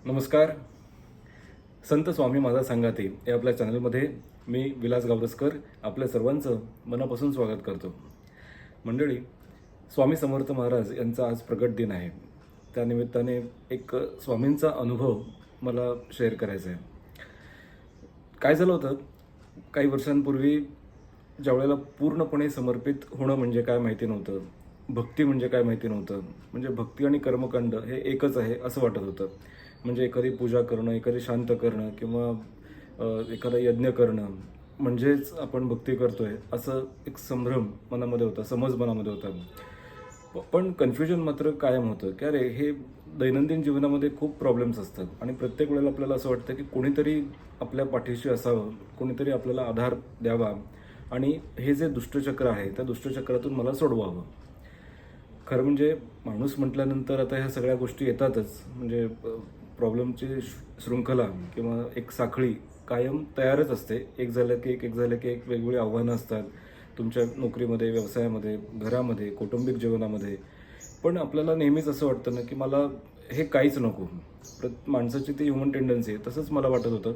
नमस्कार. संत स्वामी माझा संगाती या आपल्या चॅनलमध्ये मी विलास गावरसकर आपल्या सर्वांचं मनापासून स्वागत करतो. मंडळी, स्वामी समर्थ महाराज यांचा आज प्रगट दिन आहे. त्यानिमित्ताने एक स्वामींचा अनुभव मला शेअर करायचा आहे. काय झालं होतं, काही वर्षांपूर्वी ज्यावेळेला पूर्णपणे समर्पित होणं म्हणजे काय माहिती नव्हतं, भक्ती म्हणजे काय माहिती नव्हतं, म्हणजे भक्ती आणि कर्मकांड हे एकच आहे असं वाटत होतं. म्हणजे एखादी पूजा करणं, एखादी शांत करणं किंवा एखादा यज्ञ करणं म्हणजेच आपण भक्ती करतोय असं एक संभ्रम मनामध्ये होता, समज मनामध्ये होता. पण कन्फ्युजन मात्र कायम होतं की अरे हे दैनंदिन जीवनामध्ये खूप प्रॉब्लेम्स असतात आणि प्रत्येक वेळेला आपल्याला असं वाटतं की कोणीतरी आपल्या पाठीशी असावं, कोणीतरी आपल्याला आधार द्यावा आणि हे जे दुष्टचक्र आहे त्या दुष्टचक्रातून मला सोडवावं. खरं म्हणजे माणूस म्हटल्यानंतर आता ह्या सगळ्या गोष्टी येतातच. म्हणजे प्रॉब्लेमची शृंखला किंवा एक साखळी कायम तयारच असते. एक झालं की एक झालं की एक वेगवेगळी आव्हानं असतात तुमच्या नोकरीमध्ये, व्यवसायामध्ये, घरामध्ये, कौटुंबिक जीवनामध्ये. पण आपल्याला नेहमीच असं वाटतं ना की मला हे काहीच नको. माणसाची ती ह्युमन टेंडन्सी आहे, तसंच मला वाटत होतं.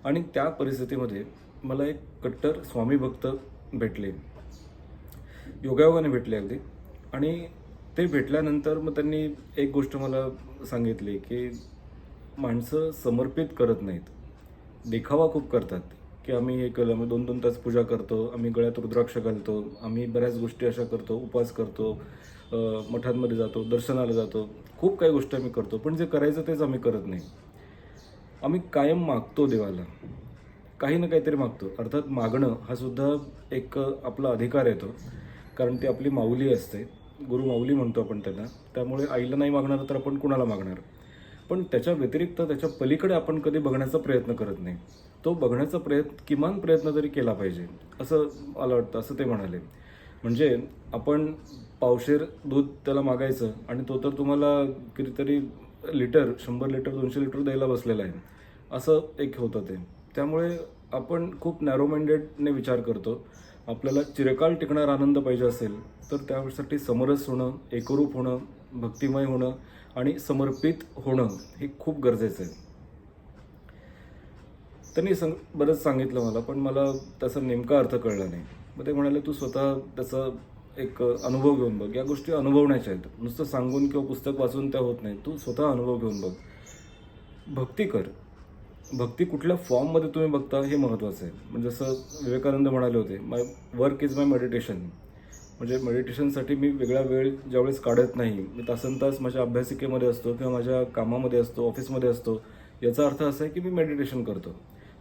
आणि त्या परिस्थितीमध्ये मला एक कट्टर स्वामी भक्त भेटले, योगायोगाने भेटले अगदी. आणि ते भेटल्यानंतर मग त्यांनी एक गोष्ट मला सांगितली की माणसं समर्पित करत नाहीत, देखावा खूप करतात की आम्ही हे केलं, आम्ही 2-2 तास पूजा करतो, आम्ही गळ्यात रुद्राक्ष घालतो, आम्ही बऱ्याच गोष्टी अशा करतो, उपवास करतो, मठांमध्ये जातो, दर्शनाला जातो, खूप काही गोष्टी आम्ही करतो, पण जे करायचं तेच आम्ही करत नाही. आम्ही कायम मागतो देवाला, काही ना काहीतरी मागतो. अर्थात मागणं हा सुद्धा एक आपला अधिकार येतो, कारण ती आपली माऊली असते, गुरु माऊली म्हणतो आपण त्यांना. त्यामुळे आईला नाही मागणार तर आपण कुणाला मागणार. पण त्याच्या व्यतिरिक्त त्याच्या पलीकडे आपण कधी बघण्याचा प्रयत्न करत नाही. तो बघण्याचा किमान प्रयत्न तरी केला पाहिजे असं मला वाटतं, असं ते म्हणाले. म्हणजे आपण पावशेर दूध त्याला मागायचं आणि तो तर तुम्हाला कितीतरी लिटर, 100 लिटर, 200 लिटर द्यायला बसलेला आहे, असं एक होतं ते. त्यामुळे आपण खूप नॅरो माइंडेडने विचार करतो. आपल्याला चिरकाल टिकणारा आनंद पाहिजे असेल तर त्यासाठी समरस होणं, एकरूप होणं, भक्तिमय होणं आणि समर्पित होणं हे खूप गरजेचं आहे. त्यांनी बरंच सांगितलं मला, पण मला त्याचा नेमका अर्थ कळला नाही. मग ते म्हणाले, तू स्वतः त्याचा एक अनुभव घेऊन बघ. या गोष्टी अनुभवण्याच्या आहेत, नुसतं सांगून किंवा पुस्तक वाचून त्या होत नाही. तू स्वतः अनुभव घेऊन बघ, भक्ती कर. भक्ती कुठल्या फॉर्ममध्ये तुम्ही बघता हे महत्त्वाचं आहे. म्हणजे जसं विवेकानंद म्हणाले होते, माय वर्क इज माय मेडिटेशन. म्हणजे मेडिटेशनसाठी मी वेगळा वेळ ज्यावेळेस काढत नाही, मी तासनतास माझ्या अभ्यासिकेमध्ये असतो किंवा माझ्या कामामध्ये असतो, ऑफिसमध्ये असतो, याचा अर्थ असा आहे की मी मेडिटेशन करतो.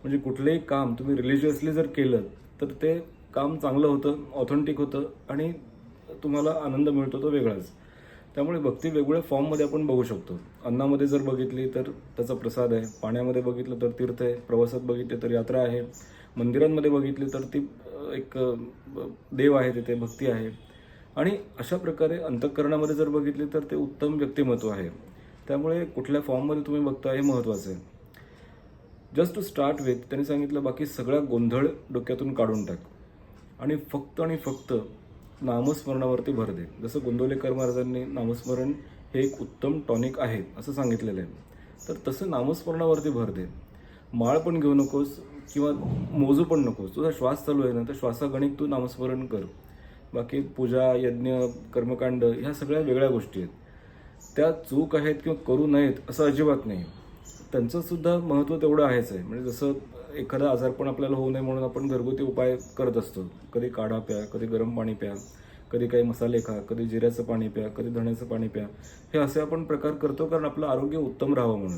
म्हणजे कुठलंही काम तुम्ही रिलिजियसली जर केलं तर ते काम चांगलं होतं, ऑथेंटिक होतं आणि तुम्हाला आनंद मिळतो तो वेगळाच. त्यामुळे भक्ती वेगवेगळ्या फॉर्ममध्ये आपण बघू शकतो. अन्नामध्ये जर बघितली तर त्याचा प्रसाद आहे, पाण्यामध्ये बघितलं तर तीर्थ आहे, प्रवासात बघितले तर यात्रा आहे, मंदिरांमध्ये बघितली तर ती एक देव आहे, तिथे भक्ती आहे. आणि अशा प्रकारे अंतःकरणामध्ये जर बघितली तर ते उत्तम व्यक्तिमत्व आहे. त्यामुळे कुठल्या फॉर्ममध्ये तुम्ही बघता हे महत्त्वाचं आहे. जस्ट टू स्टार्ट विथ त्यांनी सांगितलं, बाकी सगळा गोंधळ डोक्यातून काढून टाक आणि फक्त नामस्मरणावरती भर दे. जसं गोंदवलेकर महाराजांनी नामस्मरण हे एक उत्तम टॉनिक आहे असं सांगितलेलं आहे, तर तसं नामस्मरणावरती भर दे. माळ पण घेऊ नकोस किंवा मोजू पण नकोस. तुझा श्वास चालू आहे ना, तर श्वासागणिक तू नामस्मरण कर. बाकी पूजा, यज्ञ, कर्मकांड ह्या सगळ्या वेगळ्या गोष्टी आहेत. त्या चूक आहेत किंवा करू नयेत असं अजिबात नाही. त्यांचं सुद्धा महत्त्व तेवढं आहेच आहे. म्हणजे जसं एखादा आजारपण आपल्याला होऊ नये म्हणून आपण घरगुती उपाय करत असतो. कधी काढा प्या, कधी गरम पाणी प्या, कधी काही मसाले खा, कधी जिऱ्याचं पाणी प्या, कधी धण्याचं पाणी प्या. हे असे आपण प्रकार करतो कारण आपलं आरोग्य उत्तम राहावं म्हणून.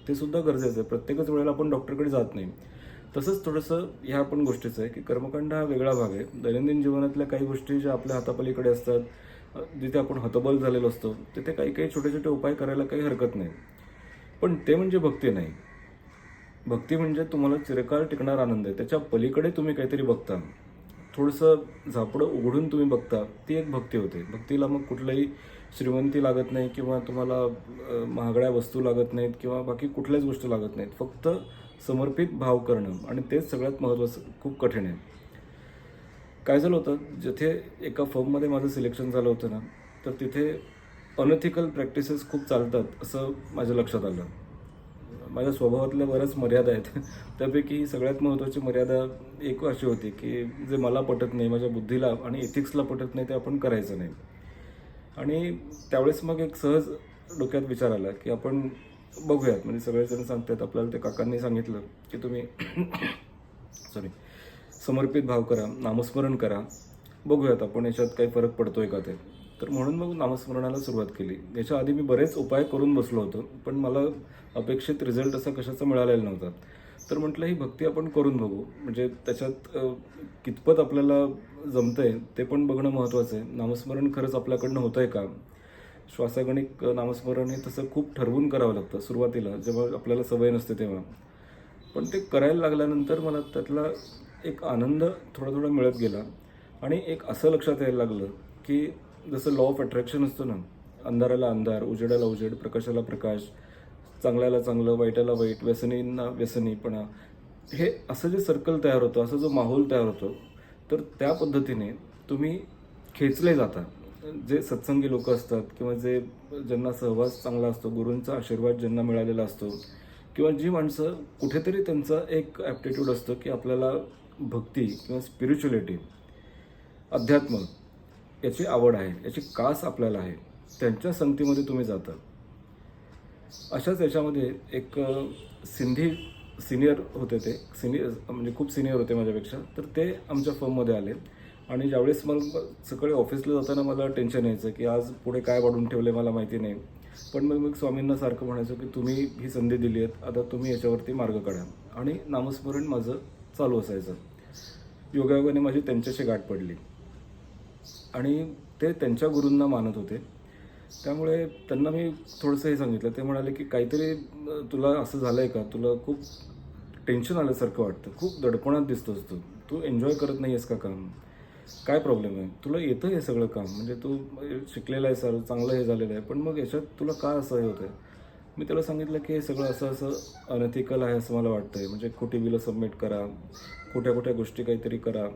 ते सुद्धा गरजेचं आहे. प्रत्येकच वेळेला आपण डॉक्टरकडे जात नाही. तसंच थोडंसं ह्या पण गोष्टीचं आहे की कर्मकांड हा वेगळा भाग आहे. दैनंदिन जीवनातल्या काही गोष्टी ज्या आपल्या हातापलीकडे असतात, जिथे आपण हतबल झालेलो असतो, तिथे काही काही छोटे छोटे उपाय करायला काही हरकत नाही. पण ते म्हणजे भक्ती नाही. भक्ती म्हणजे तुम्हाला चिरकाल टिकणारा आनंद आहे, त्याच्या पलीकडे तुम्ही काहीतरी बघता, थोडंसं झापडं उघडून तुम्ही बघता, ती एक भक्ती होते. भक्तीला मग कुठलंही श्रीमंती लागत नाही किंवा तुम्हाला महागड्या वस्तू लागत नाहीत किंवा बाकी कुठल्याच गोष्टी लागत नाहीत. फक्त समर्पित भाव करणं, आणि तेच सगळ्यात महत्त्वाचं, खूप कठीण आहे. काय झालं होतं, जिथे एका फर्ममध्ये माझं सिलेक्शन झालं होतं ना, तर तिथे अनएथिकल प्रॅक्टिसेस खूप चालतात असं माझ्या लक्षात आलं. माझ्या स्वभावातल्या बऱ्याच मर्यादा आहेत. त्यापैकी ही सगळ्यात महत्त्वाची मर्यादा एक अशी होती की जे मला पटत नाही, माझ्या बुद्धीला आणि एथिक्सला पटत नाही, ते आपण करायचं नाही. आणि त्यावेळेस मग एक सहज डोक्यात विचार आला की आपण बघूयात, म्हणजे सगळेजण सांगतात आपल्याला, ते काकांनी सांगितलं की तुम्ही सॉरी समर्पित भाव करा, नामस्मरण करा, बघूयात आपण याच्यात काही फरक पडतोय का ते. तर म्हणून मग नामस्मरणाला सुरुवात केली. याच्या आधी मी बरेच उपाय करून बसलो होतो, पण मला अपेक्षित रिझल्ट असा कशाचा मिळालेला नव्हता. तर म्हटलं ही भक्ती आपण करून बघू, म्हणजे त्याच्यात कितपत आपल्याला जमतंय ते पण बघणं महत्त्वाचं आहे. नामस्मरण खरंच आपल्याकडनं होतंय का? श्वासागणिक नामस्मरण हे तसं खूप ठरवून करावं लागतं सुरुवातीला, जेव्हा आपल्याला सवय नसते तेव्हा. पण ते करायला लागल्यानंतर मला त्यातला एक आनंद थोडा थोडा मिळत गेला. आणि एक असं लक्षात यायला लागलं की जसं लॉ ऑफ अट्रॅक्शन असतं ना, अंधाराला अंधार, उजेडाला उजेड, प्रकाशाला प्रकाश, चांगल्याला चांगलं, वाईटाला वाईट, व्यसनींना व्यसनीपणा, हे असं जे सर्कल तयार होतं, असं जो माहोल तयार होतो, तर त्या पद्धतीने तुम्ही खेचले जाता. जे सत्संगी लोक असतात किंवा ज्यांना सहवास चांगला असतो, गुरूंचा आशीर्वाद ज्यांना मिळालेला असतो, किंवा जी माणसं कुठेतरी त्यांचं एक ॲप्टिट्यूड असतं की आपल्याला भक्ती किंवा स्पिरिच्युअलिटी, अध्यात्म याची आवड आहे, याची कास आपल्याला आहे, त्यांच्या संगतीमध्ये तुम्ही जाता. अशाच याच्यामध्ये एक सिंधी सिनियर होते, ते म्हणजे खूप सिनियर होते माझ्यापेक्षा. तर ते आमच्या फर्ममध्ये आले. आणि ज्यावेळेस मग सकाळी ऑफिसला जाताना मला टेन्शन यायचं की आज पुढे काय वाढून ठेवलं मला माहिती नाही. पण मग स्वामींना सारखं म्हणायचं की तुम्ही ही संधी दिली आहेत, आता तुम्ही याच्यावरती मार्ग काढा. आणि नामस्मरण माझं चालू असायचं. योगायोगाने माझी त्यांच्याशी गाठ पडली. आणि ते त्यांच्या गुरूंना मानत होते. त्यामुळे त्यांना मी थोडंसं हे सांगितलं. ते म्हणाले की काहीतरी तुला असं झालं आहे का, तुला खूप टेन्शन आल्यासारखं वाटतं, खूप दडपणात दिसतोस तू, तू एन्जॉय करत नाही आहेस का काम, काय प्रॉब्लेम आहे, तुला येतं हे सगळं काम, म्हणजे तू शिकलेला आहे, सर चांगलं हे झालेलं आहे, पण मग याच्यात तुला का असं हे होतं आहे. मी त्याला सांगितलं की हे सगळं असं अनएथिकल आहे असं मला वाटतं आहे. म्हणजे खोटी बिलं सबमिट करा, खोट्या गोष्टी काहीतरी करा,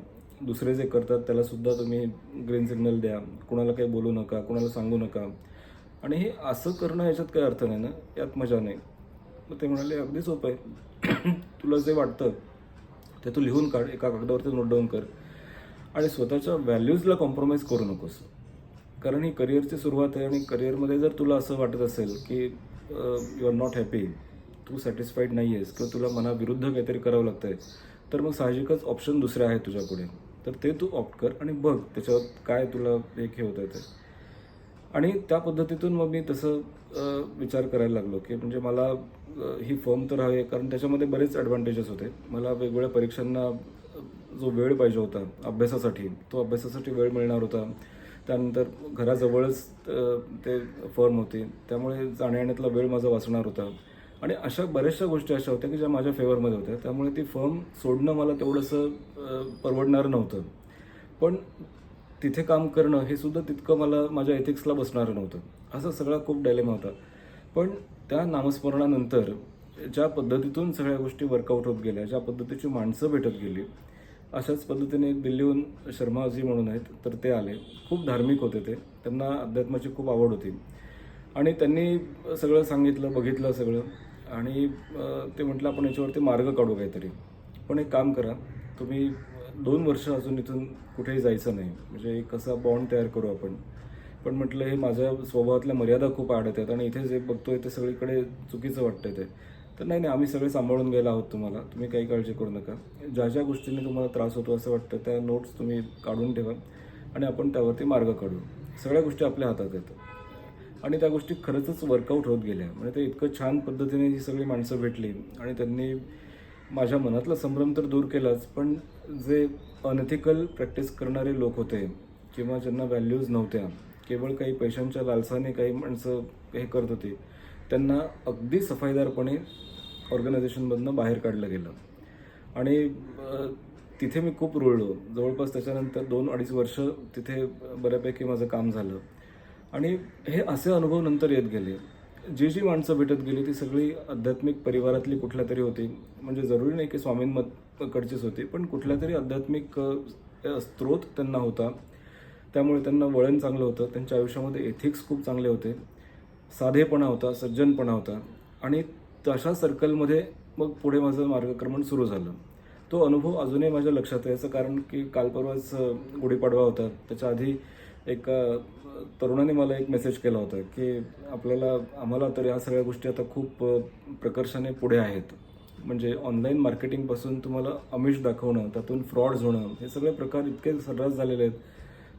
दुसरे जे करतात त्यालासुद्धा तुम्ही ग्रीन सिग्नल द्या, कुणाला काही बोलू नका, कुणाला सांगू नका. आणि हे असं करणं याच्यात काही अर्थ नाही ना, यात मजा नाही. मग ते म्हणाले अगदी सोपं आहे, तुला जे वाटतं ते तू लिहून काढ, एका कागदावरती नोट डाऊन कर, आणि स्वतःच्या व्हॅल्यूजला कॉम्प्रोमाइज करू नकोस. कारण ही करिअरची सुरुवात आहे, आणि करिअरमध्ये जर तुला असं वाटत असेल की यू आर नॉट हॅपी, तू सॅटिस्फाईड नाही आहेस, किंवा तुला मनाविरुद्ध काहीतरी करावं लागतं आहे, तर मग साहजिकच ऑप्शन दुसरे आहेत तुझ्यापुढे. तर ते तू ऑप्ट कर आणि बघ त्याच्यावर काय तुला एक हे होतं आहे ते. आणि त्या पद्धतीतून मग मी तसं विचार करायला लागलो की म्हणजे मला ही फर्म तर हवी, कारण त्याच्यामध्ये बरेच ॲडव्हान्टेजेस होते. मला वेगवेगळ्या परीक्षांना जो वेळ पाहिजे होता अभ्यासासाठी, तो अभ्यासासाठी वेळ मिळणार होता. त्यानंतर घराजवळच ते फर्म होती, त्यामुळे जाण्यायेण्यातला वेळ माझा वाचणार होता. आणि अशा बऱ्याचशा गोष्टी अशा होत्या की ज्या माझ्या फेवरमध्ये होत्या. त्यामुळे ती फर्म सोडणं मला तेवढंसं परवडणारं नव्हतं. पण तिथे काम करणं हे सुद्धा तितकं मला माझ्या एथिक्सला बसणारं नव्हतं. असा सगळा खूप डायलेमा होता. पण त्या नामस्मरणानंतर ज्या पद्धतीतून सगळ्या गोष्टी वर्कआउट होत गेल्या, ज्या पद्धतीची माणसं भेटत गेली, अशाच पद्धतीने एक दिल्लीहून शर्माजी म्हणून आहेत, तर ते आले. खूप धार्मिक होते ते, त्यांना अध्यात्माची खूप आवड होती. आणि त्यांनी सगळं सांगितलं, बघितलं सगळं. आणि ते म्हटलं आपण याच्यावरती मार्ग काढू काहीतरी. पण एक काम करा, तुम्ही 2 वर्ष अजून इथून कुठेही जायचं नाही, म्हणजे एक असा बॉन्ड तयार करू आपण. पण म्हटलं हे माझ्या स्वभावातल्या मर्यादा खूप आडत आहेत, आणि इथे जे बघतोय ते सगळीकडे चुकीचं वाटतंय ते. तर नाही, आम्ही सगळे सांभाळून गेला आहोत तुम्हाला, तुम्ही काही काळजी करू नका. ज्या ज्या गोष्टींनी तुम्हाला त्रास होतो असं वाटतं त्या नोट्स तुम्ही काढून ठेवा, आणि आपण त्यावरती मार्ग काढू. सगळ्या गोष्टी आपल्या हातात आहेत. आणि त्या गोष्टी खरंच वर्कआउट होत गेल्या. म्हणजे ते इतकं छान पद्धतीने ही सगळी माणसं भेटली, आणि त्यांनी माझ्या मनातला संभ्रम तर दूर केलाच, पण जे अनएथिकल प्रॅक्टिस करणारे लोक होते किंवा ज्यांना व्हॅल्यूज नव्हत्या, केवळ काही पैशांच्या लालसाने काही माणसं हे करत होती, त्यांना अगदी सफाईदारपणे ऑर्गनायझेशनमधनं बाहेर काढलं गेलं. आणि तिथे मी खूप रुळलो. जवळपास त्याच्यानंतर 2-2.5 वर्ष तिथे बऱ्यापैकी माझं काम झालं. आणि हे असे अनुभव नंतर येत गेले. जी माणसं भेटत गेली ती सगळी आध्यात्मिक परिवारातली कुठल्या तरी होती. म्हणजे जरुरी नाही की स्वामींकडचीच होती, पण कुठल्या तरी आध्यात्मिक स्रोत त्यांना होता. त्यामुळे त्यांना वळण चांगलं होतं, त्यांच्या आयुष्यामध्ये एथिक्स खूप चांगले होते, साधेपणा होता, सज्जनपणा होता. आणि तशा सर्कलमध्ये मग पुढे माझं मार्गक्रमण सुरू झालं. तो अनुभव अजूनही माझ्या लक्षात आहे. याचं कारण की काल परवाच गुढीपाडवा होता. त्याच्या आधी एका तरुणाने मला एक मेसेज केला होता की आम्हाला तर या सगळ्या गोष्टी आता खूप प्रकर्षाने पुढे आहेत. म्हणजे ऑनलाईन मार्केटिंगपासून तुम्हाला आमिष दाखवणं, त्यातून फ्रॉड्स होणं, हे सगळे प्रकार इतके सर्रास झालेले आहेत.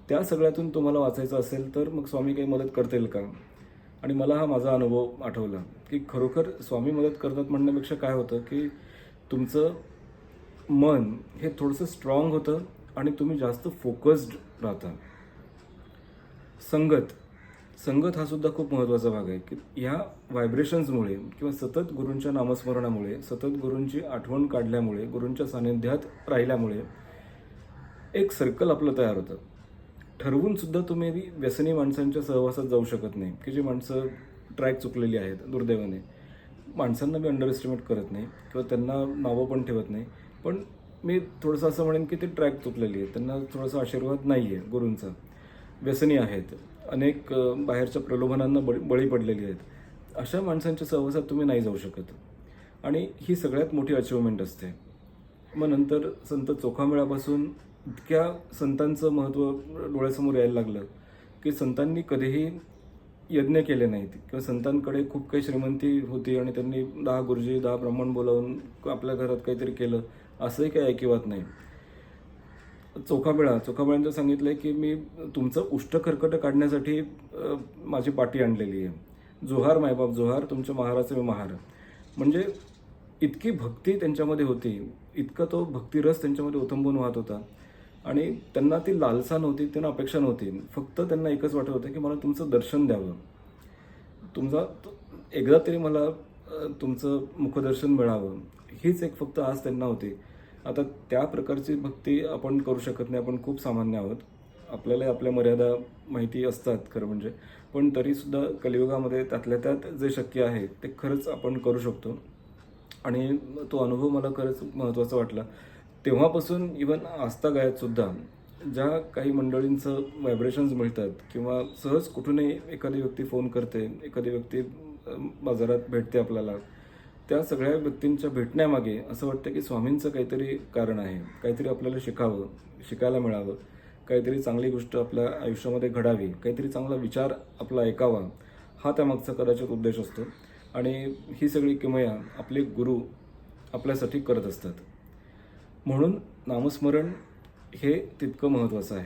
त्या सगळ्यातून तुम्हाला वाचायचं असेल तर मग स्वामी काही मदत करतील का? आणि मला हा माझा अनुभव आठवला की खरोखर स्वामी मदत करतात म्हणण्यापेक्षा काय होतं की तुमचं मन हे थोडंसं स्ट्रॉंग होतं आणि तुम्ही जास्त फोकस्ड राहता. संगत हा सुद्धा खूप महत्त्वाचा भाग आहे की ह्या व्हायब्रेशन्समुळे किंवा सतत गुरूंच्या नामस्मरणामुळे, सतत गुरूंची आठवण काढल्यामुळे, गुरूंच्या सानिध्यात राहिल्यामुळे एक सर्कल आपलं तयार होतं. ठरवून सुद्धा तुम्ही व्यसनी माणसांच्या सहवासात जाऊ शकत नाही की जी माणसं ट्रॅक चुकलेली आहेत. दुर्दैवाने माणसांना मी अंडर एस्टिमेट करत नाही किंवा त्यांना नावं पण ठेवत नाही, पण मी थोडंसं असं म्हणेन की ते ट्रॅक चुकलेली आहे. त्यांना थोडासा आशीर्वाद नाही आहे गुरूंचा. व्यसनी आहेत, अनेक बाहेरच्या प्रलोभनांना बळी पडलेली आहेत. अशा माणसांच्या सहवासात तुम्ही नाही जाऊ शकत आणि ही सगळ्यात मोठी अचिव्हमेंट असते. मग नंतर संत चोखामेळापासून इतक्या संतांचं महत्त्व डोळ्यासमोर यायला लागलं की संतांनी कधीही यज्ञ केले नाहीत किंवा संतांकडे खूप काही श्रीमंती होती आणि त्यांनी 10 गुरुजी 10 ब्राह्मण बोलावून आपल्या घरात काहीतरी केलं असंही काही ऐकिवात नाही. चोखामेळ्यांचं सांगितलंय की मी तुमचं उष्टकर्कट काढण्यासाठी माझी पाठी आणलेली आहे. जोहार मायबाप जोहार, तुमच्या महाराचे मी महार. म्हणजे इतकी भक्ती त्यांच्यामध्ये होती, इतका तो भक्तिरस त्यांच्यामध्ये ओथंबून वाहत होता आणि त्यांना ती लालसा नव्हती, त्यांना अपेक्षा नव्हती. फक्त त्यांना एकच वाटत होतं की मला तुमचं दर्शन द्यावं, एकदा तरी मला तुमचं मुखदर्शन मिळावं, हीच एक फक्त आस त्यांना होती. आता त्या प्रकारची भक्ती आपण करू शकत नाही. आपण खूप सामान्य आहोत. आपल्याला आपल्या मर्यादा माहिती असतात खरं म्हणजे, पण तरीसुद्धा कलियुगामध्ये त्यातल्या त्यात जे शक्य आहे ते खरंच आपण करू शकतो आणि तो अनुभव मला खरंच महत्त्वाचा वाटला. तेव्हापासून इवन आस्थागायतसुद्धा ज्या काही मंडळींचं व्हायब्रेशन्स मिळतात किंवा सहज कुठूनही एखादी व्यक्ती फोन करते, एखादी व्यक्ती बाजारात भेटते आपल्याला, त्या सगळ्या व्यक्तींच्या भेटण्यामागे असं वाटतं की स्वामींचं काहीतरी कारण आहे. काहीतरी आपल्याला शिकायला मिळावं, काहीतरी चांगली गोष्ट आपल्या आयुष्यामध्ये घडावी, काहीतरी चांगला विचार आपला ऐकावा, हा त्यामागचा कदाचित उद्देश असतो. आणि ही सगळी किमया आपले गुरु आपल्यासाठी करत असतात. म्हणून नामस्मरण हे तितकं महत्त्वाचं आहे.